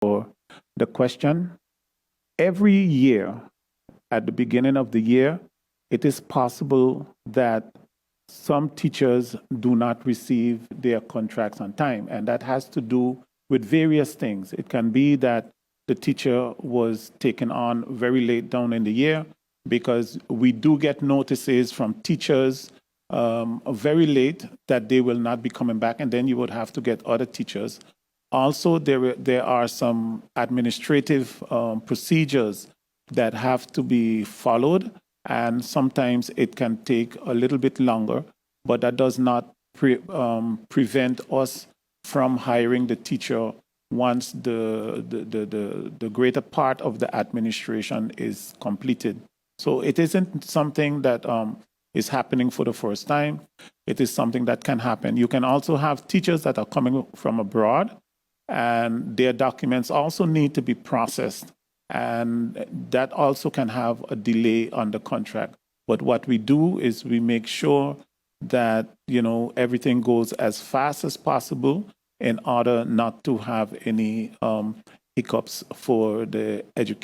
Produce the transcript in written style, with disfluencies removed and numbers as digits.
for the question. Every year, at the beginning of the year, it is possible that some teachers do not receive their contracts on time, and that has to do with various things. It can be that the teacher was taken on very late down in the year, because we do get notices from teachers very late that they will not be coming back, and then you would have to get other teachers. Also, there are some administrative procedures that have to be followed, and sometimes it can take a little bit longer, but that does not prevent us from hiring the teacher once the greater part of the administration is completed. So it isn't something that is happening for the first time. It is something that can happen. You can also have teachers that are coming from abroad, and their documents also need to be processed, and that also can have a delay on the contract. But what we do is we make sure that everything goes as fast as possible in order not to have any hiccups for the education.